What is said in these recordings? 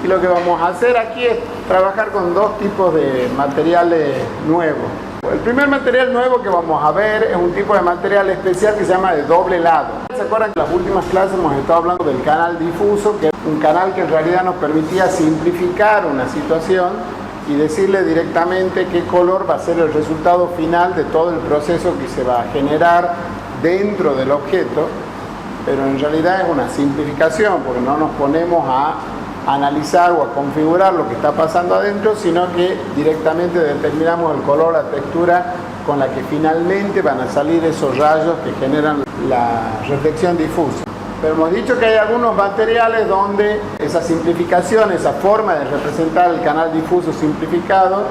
Y lo que vamos a hacer aquí es trabajar con dos tipos de materiales nuevos. El primer material nuevo que vamos a ver es un tipo de material especial que se llama de doble lado. ¿Se acuerdan que en las últimas clases hemos estado hablando del canal difuso, que es un canal que en realidad nos permitía simplificar una situación y decirle directamente qué color va a ser el resultado final de todo el proceso que se va a generar dentro del objeto? Pero en realidad es una simplificación, porque no nos ponemos a analizar o a configurar lo que está pasando adentro, sino que directamente determinamos el color, la textura con la que finalmente van a salir esos rayos que generan la reflexión difusa. Pero hemos dicho que hay algunos materiales donde esa simplificación, esa forma de representar el canal difuso simplificado,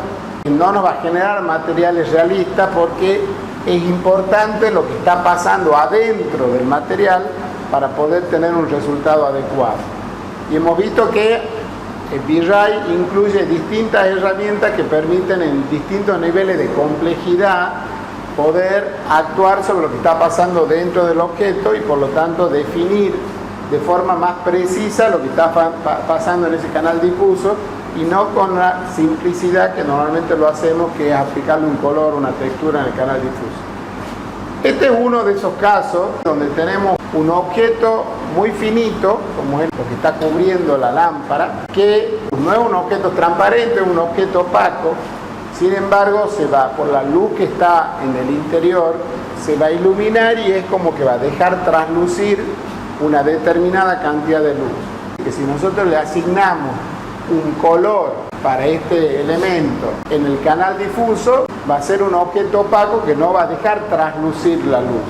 no nos va a generar materiales realistas, porque es importante lo que está pasando adentro del material para poder tener un resultado adecuado. Y hemos visto que el V-Ray incluye distintas herramientas que permiten en distintos niveles de complejidad poder actuar sobre lo que está pasando dentro del objeto y por lo tanto definir de forma más precisa lo que está pasando en ese canal difuso, y no con la simplicidad que normalmente lo hacemos, que es aplicarle un color, una textura en el canal difuso. Este es uno de esos casos donde tenemos un objeto muy finito, como es lo que está cubriendo la lámpara, que no es un objeto transparente, es un objeto opaco. Sin embargo, se va, por la luz que está en el interior, se va a iluminar y es como que va a dejar traslucir una determinada cantidad de luz. Que si nosotros le asignamos un color para este elemento en el canal difuso, va a ser un objeto opaco que no va a dejar traslucir la luz.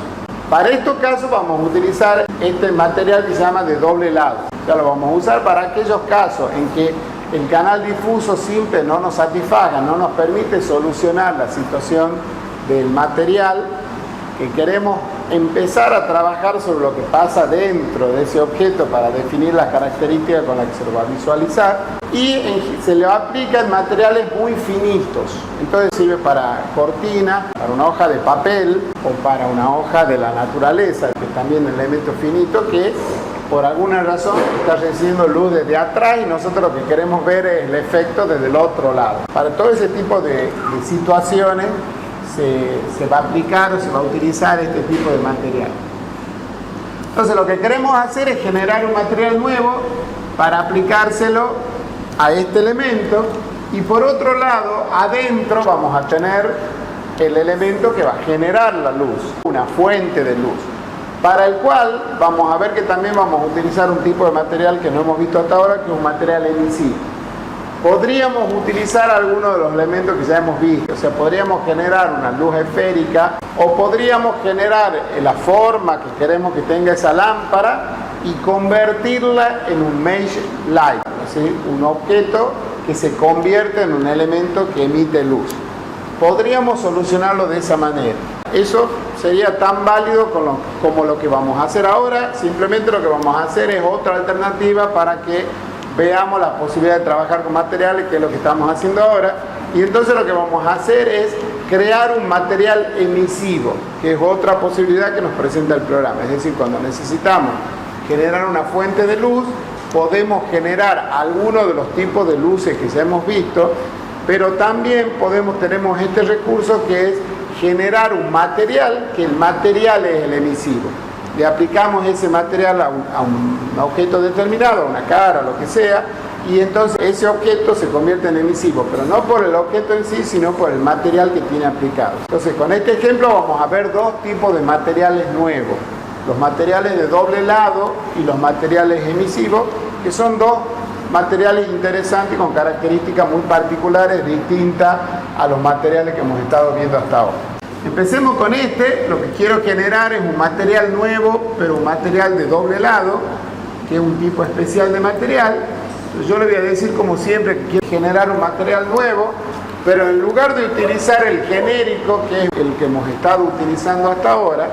Para estos casos vamos a utilizar este material que se llama de doble lado. Ya lo vamos a usar para aquellos casos en que el canal difuso simple no nos satisfaga, no nos permite solucionar la situación del material, que queremos empezar a trabajar sobre lo que pasa dentro de ese objeto para definir las características con las que se lo va a visualizar, y se le aplica en materiales muy finitos. Entonces sirve para cortina, para una hoja de papel o para una hoja de la naturaleza, que también es un elemento finito que por alguna razón está recibiendo luz desde atrás y nosotros lo que queremos ver es el efecto desde el otro lado. Para todo ese tipo de situaciones se va a aplicar o se va a utilizar este tipo de material. Entonces lo que queremos hacer es generar un material nuevo para aplicárselo a este elemento, y por otro lado adentro vamos a tener el elemento que va a generar la luz, una fuente de luz, para el cual vamos a ver que también vamos a utilizar un tipo de material que no hemos visto hasta ahora, que es un material emisivo. Podríamos utilizar algunos de los elementos que ya hemos visto, o sea, podríamos generar una luz esférica, o podríamos generar la forma que queremos que tenga esa lámpara y convertirla en un mesh light, ¿sí? Un objeto que se convierte en un elemento que emite luz. Podríamos solucionarlo de esa manera. Eso sería tan válido como lo que vamos a hacer ahora. Simplemente lo que vamos a hacer es otra alternativa para que veamos la posibilidad de trabajar con materiales, que es lo que estamos haciendo ahora. Y entonces lo que vamos a hacer es crear un material emisivo, que es otra posibilidad que nos presenta el programa. Es decir, cuando necesitamos generar una fuente de luz, podemos generar alguno de los tipos de luces que ya hemos visto, pero también tenemos este recurso que es generar un material, que el material es el emisivo. Le aplicamos ese material a un objeto determinado, a una cara, lo que sea, y entonces ese objeto se convierte en emisivo, pero no por el objeto en sí, sino por el material que tiene aplicado. Entonces, con este ejemplo vamos a ver dos tipos de materiales nuevos: los materiales de doble lado y los materiales emisivos, que son dos materiales interesantes con características muy particulares, distintas a los materiales que hemos estado viendo hasta ahora. Empecemos con este. Lo que quiero generar es un material nuevo, pero un material de doble lado, que es un tipo especial de material. Entonces yo le voy a decir, como siempre, que quiero generar un material nuevo, pero en lugar de utilizar el genérico, que es el que hemos estado utilizando hasta ahora,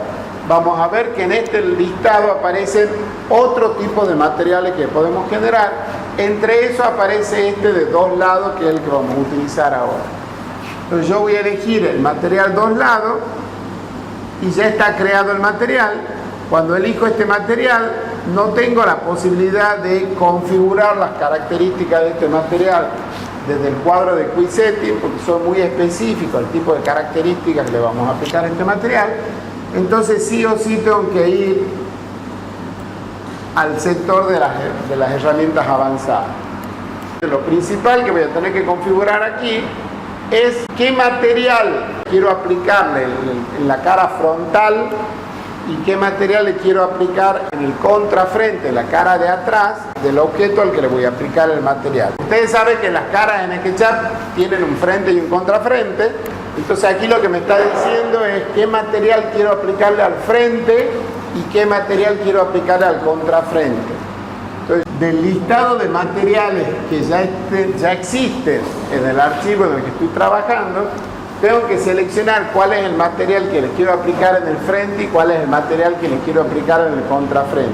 vamos a ver que en este listado aparecen otro tipo de materiales que podemos generar. Entre eso aparece este de dos lados, que es el que vamos a utilizar ahora. Entonces yo voy a elegir el material dos lados y ya está creado el material. Cuando elijo este material, no tengo la posibilidad de configurar las características de este material desde el cuadro de Quick Setting, porque son muy específicos el tipo de características que le vamos a aplicar a este material. Entonces sí o sí tengo que ir al sector de las herramientas avanzadas. Lo principal que voy a tener que configurar aquí es qué material quiero aplicarle en la cara frontal y qué material le quiero aplicar en el contrafrente, la cara de atrás del objeto al que le voy a aplicar el material. Ustedes saben que las caras en SketchUp tienen un frente y un contrafrente, entonces aquí lo que me está diciendo es qué material quiero aplicarle al frente y qué material quiero aplicarle al contrafrente. Entonces, del listado de materiales que ya existen en el archivo en el que estoy trabajando, tengo que seleccionar cuál es el material que les quiero aplicar en el frente y cuál es el material que les quiero aplicar en el contrafrente.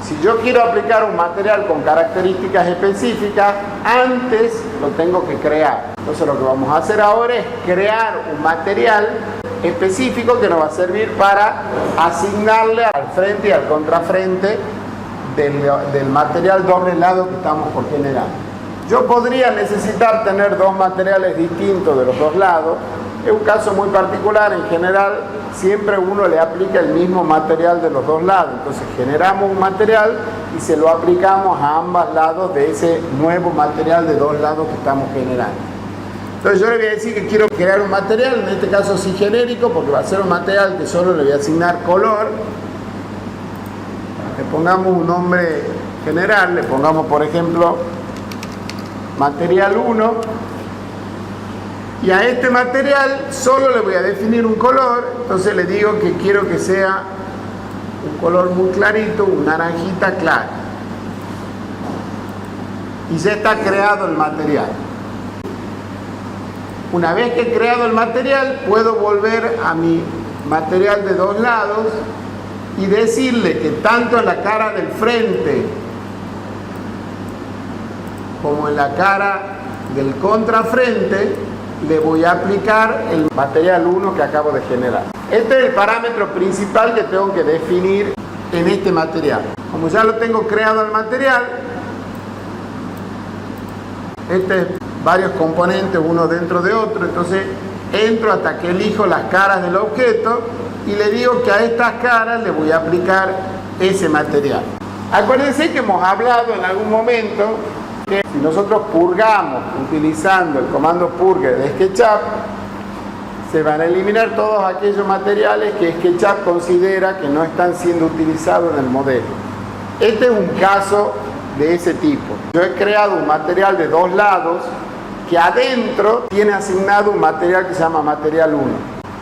Si yo quiero aplicar un material con características específicas, antes lo tengo que crear. Entonces lo que vamos a hacer ahora es crear un material específico que nos va a servir para asignarle al frente y al contrafrente del material doble lado que estamos por generar. Yo podría necesitar tener dos materiales distintos de los dos lados. Es un caso muy particular. En general, siempre uno le aplica el mismo material de los dos lados. Entonces generamos un material y se lo aplicamos a ambos lados de ese nuevo material de dos lados que estamos generando. Entonces yo le voy a decir que quiero crear un material, en este caso sí genérico, porque va a ser un material que solo le voy a asignar color. Le pongamos un nombre general, le pongamos por ejemplo material 1, y a este material solo le voy a definir un color. Entonces le digo que quiero que sea un color muy clarito, un naranjita claro, y ya está creado el material. Una vez que he creado el material, puedo volver a mi material de dos lados y decirle que tanto en la cara del frente como en la cara del contrafrente le voy a aplicar el material 1 que acabo de generar. Este es el parámetro principal que tengo que definir en este material. Como ya lo tengo creado el material, varios componentes uno dentro de otro, entonces entro hasta que elijo las caras del objeto y le digo que a estas caras le voy a aplicar ese material. Acuérdense que hemos hablado en algún momento que si nosotros purgamos utilizando el comando purge de SketchUp, se van a eliminar todos aquellos materiales que SketchUp considera que no están siendo utilizados en el modelo. Este es un caso de ese tipo. Yo he creado un material de dos lados que adentro tiene asignado un material que se llama material 1.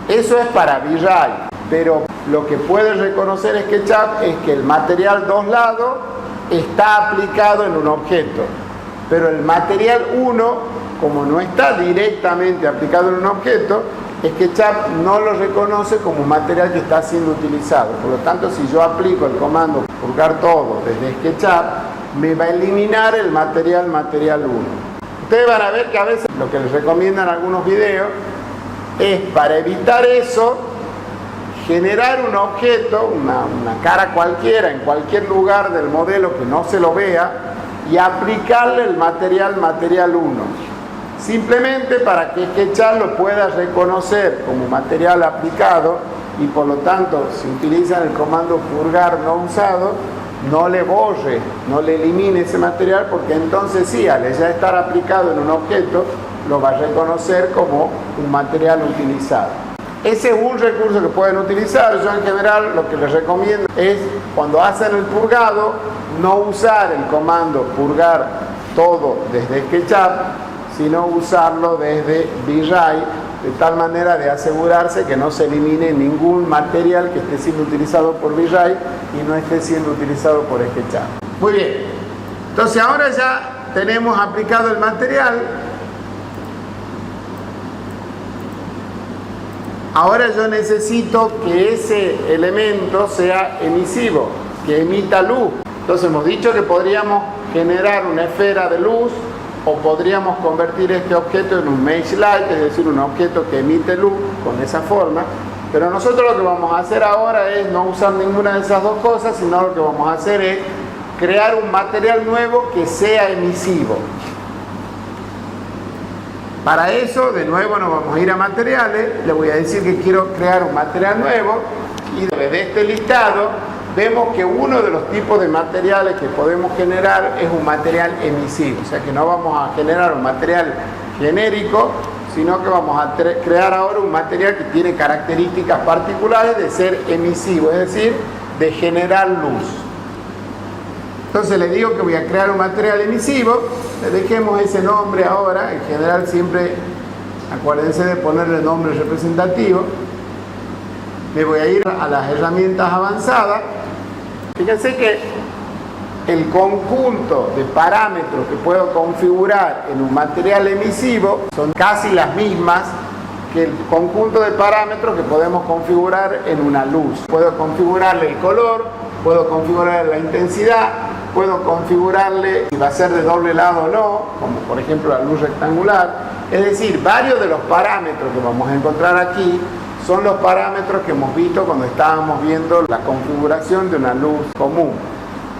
Eso es para V-Ray, pero lo que puede reconocer SketchUp es que el material dos lados está aplicado en un objeto, pero el material 1, como no está directamente aplicado en un objeto, SketchUp no lo reconoce como un material que está siendo utilizado. Por lo tanto, si yo aplico el comando purgar todo desde SketchUp, me va a eliminar el material 1. Ustedes van a ver que a veces lo que les recomiendan algunos videos es, para evitar eso, generar un objeto, una cara cualquiera, en cualquier lugar del modelo que no se lo vea, y aplicarle el material 1. Simplemente para que SketchUp lo pueda reconocer como material aplicado y por lo tanto, si utilizan el comando purgar no usado, no le borre, no le elimine ese material, porque entonces sí, al ya estar aplicado en un objeto, lo va a reconocer como un material utilizado. Ese es un recurso que pueden utilizar. Yo en general lo que les recomiendo es, cuando hacen el purgado, no usar el comando purgar todo desde SketchUp, sino usarlo desde V-Ray, de tal manera de asegurarse que no se elimine ningún material que esté siendo utilizado por V-Ray y no esté siendo utilizado por SketchUp. Muy bien, entonces ahora ya tenemos aplicado el material. Ahora yo necesito que ese elemento sea emisivo, que emita luz. Entonces hemos dicho que podríamos generar una esfera de luz, o podríamos convertir este objeto en un mesh light, es decir, un objeto que emite luz con esa forma. Pero nosotros lo que vamos a hacer ahora es no usar ninguna de esas dos cosas, sino lo que vamos a hacer es crear un material nuevo que sea emisivo. Para eso, de nuevo, nos vamos a ir a materiales. Le voy a decir que quiero crear un material nuevo y de este listado vemos que uno de los tipos de materiales que podemos generar es un material emisivo. O sea que no vamos a generar un material genérico, sino que vamos a crear ahora un material que tiene características particulares de ser emisivo, es decir, de generar luz. Entonces le digo que voy a crear un material emisivo, le dejemos ese nombre ahora, en general siempre acuérdense de ponerle nombre representativo. Me voy a ir a las herramientas avanzadas. Fíjense que el conjunto de parámetros que puedo configurar en un material emisivo son casi las mismas que el conjunto de parámetros que podemos configurar en una luz. Puedo configurarle el color, puedo configurarle la intensidad, puedo configurarle si va a ser de doble lado o no, como por ejemplo la luz rectangular. Es decir, varios de los parámetros que vamos a encontrar aquí son los parámetros que hemos visto cuando estábamos viendo la configuración de una luz común.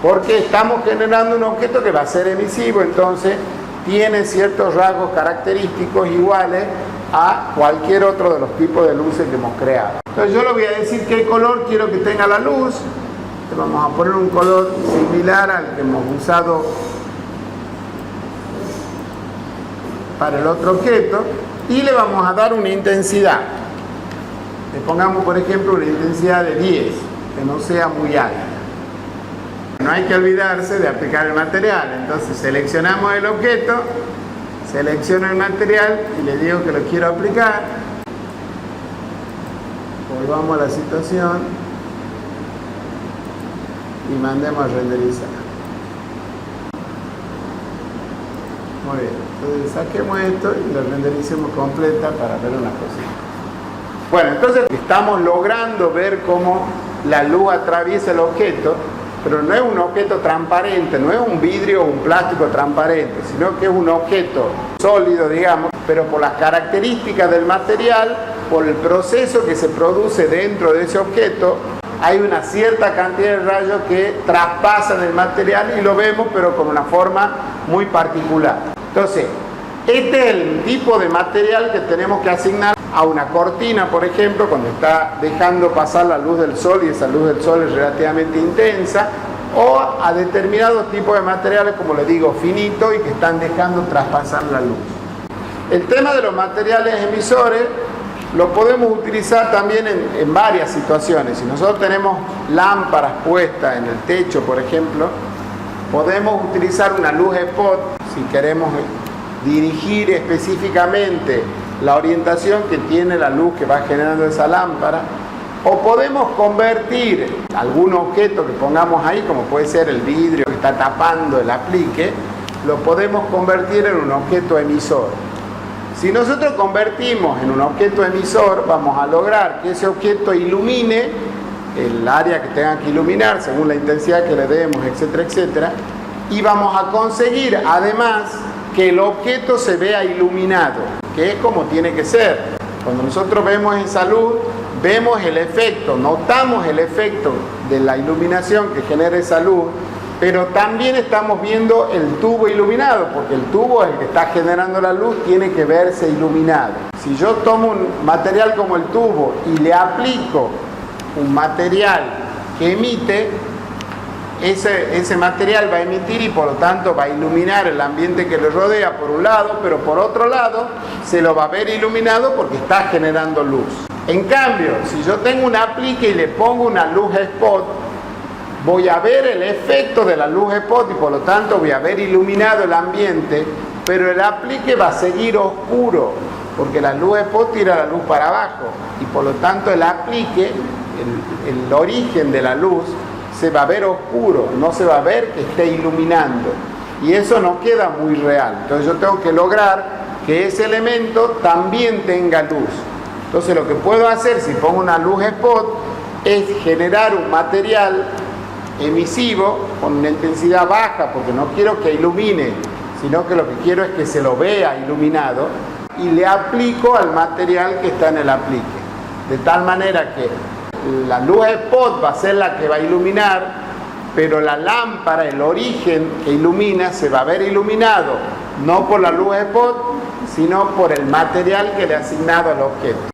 Porque estamos generando un objeto que va a ser emisivo, entonces tiene ciertos rasgos característicos iguales a cualquier otro de los tipos de luces que hemos creado. Entonces yo le voy a decir qué color quiero que tenga la luz. Le vamos a poner un color similar al que hemos usado para el otro objeto y le vamos a dar una intensidad. Le pongamos por ejemplo una intensidad de 10, que no sea muy alta. No hay que olvidarse de aplicar el material, entonces seleccionamos el objeto, selecciono el material y le digo que lo quiero aplicar. Volvamos a la situación y mandemos a renderizar. Muy bien, entonces saquemos esto y lo rendericemos completa para ver una cosita. Bueno, entonces estamos logrando ver cómo la luz atraviesa el objeto, pero no es un objeto transparente, no es un vidrio o un plástico transparente, sino que es un objeto sólido, digamos, pero por las características del material, por el proceso que se produce dentro de ese objeto, hay una cierta cantidad de rayos que traspasan el material y lo vemos, pero con una forma muy particular. Entonces, este es el tipo de material que tenemos que asignar a una cortina, por ejemplo, cuando está dejando pasar la luz del sol y esa luz del sol es relativamente intensa, o a determinados tipos de materiales, como les digo, finitos y que están dejando traspasar la luz. El tema de los materiales emisores lo podemos utilizar también en varias situaciones. Si nosotros tenemos lámparas puestas en el techo, por ejemplo, podemos utilizar una luz spot si queremos dirigir específicamente la orientación que tiene la luz que va generando esa lámpara, o podemos convertir algún objeto que pongamos ahí, como puede ser el vidrio que está tapando el aplique, lo podemos convertir en un objeto emisor. Si nosotros convertimos en un objeto emisor, vamos a lograr que ese objeto ilumine el área que tenga que iluminar según la intensidad que le demos, etcétera, etcétera, y vamos a conseguir además que el objeto se vea iluminado, que es como tiene que ser. Cuando nosotros vemos esa luz, vemos el efecto, notamos el efecto de la iluminación que genera esa luz, pero también estamos viendo el tubo iluminado, porque el tubo, el que está generando la luz, tiene que verse iluminado. Si yo tomo un material como el tubo y le aplico un material que emite, ese material va a emitir y por lo tanto va a iluminar el ambiente que le rodea por un lado, pero por otro lado se lo va a ver iluminado porque está generando luz. En cambio, si yo tengo un aplique y le pongo una luz spot, voy a ver el efecto de la luz spot y por lo tanto voy a ver iluminado el ambiente, pero el aplique va a seguir oscuro porque la luz spot tira la luz para abajo y por lo tanto el aplique, el origen de la luz, se va a ver oscuro, no se va a ver que esté iluminando y eso no queda muy real. Entonces yo tengo que lograr que ese elemento también tenga luz. Entonces lo que puedo hacer si pongo una luz spot es generar un material emisivo con una intensidad baja porque no quiero que ilumine, sino que lo que quiero es que se lo vea iluminado y le aplico al material que está en el aplique. de tal manera que la luz spot va a ser la que va a iluminar, pero la lámpara, el origen que ilumina, se va a ver iluminado no por la luz spot, sino por el material que le ha asignado al objeto.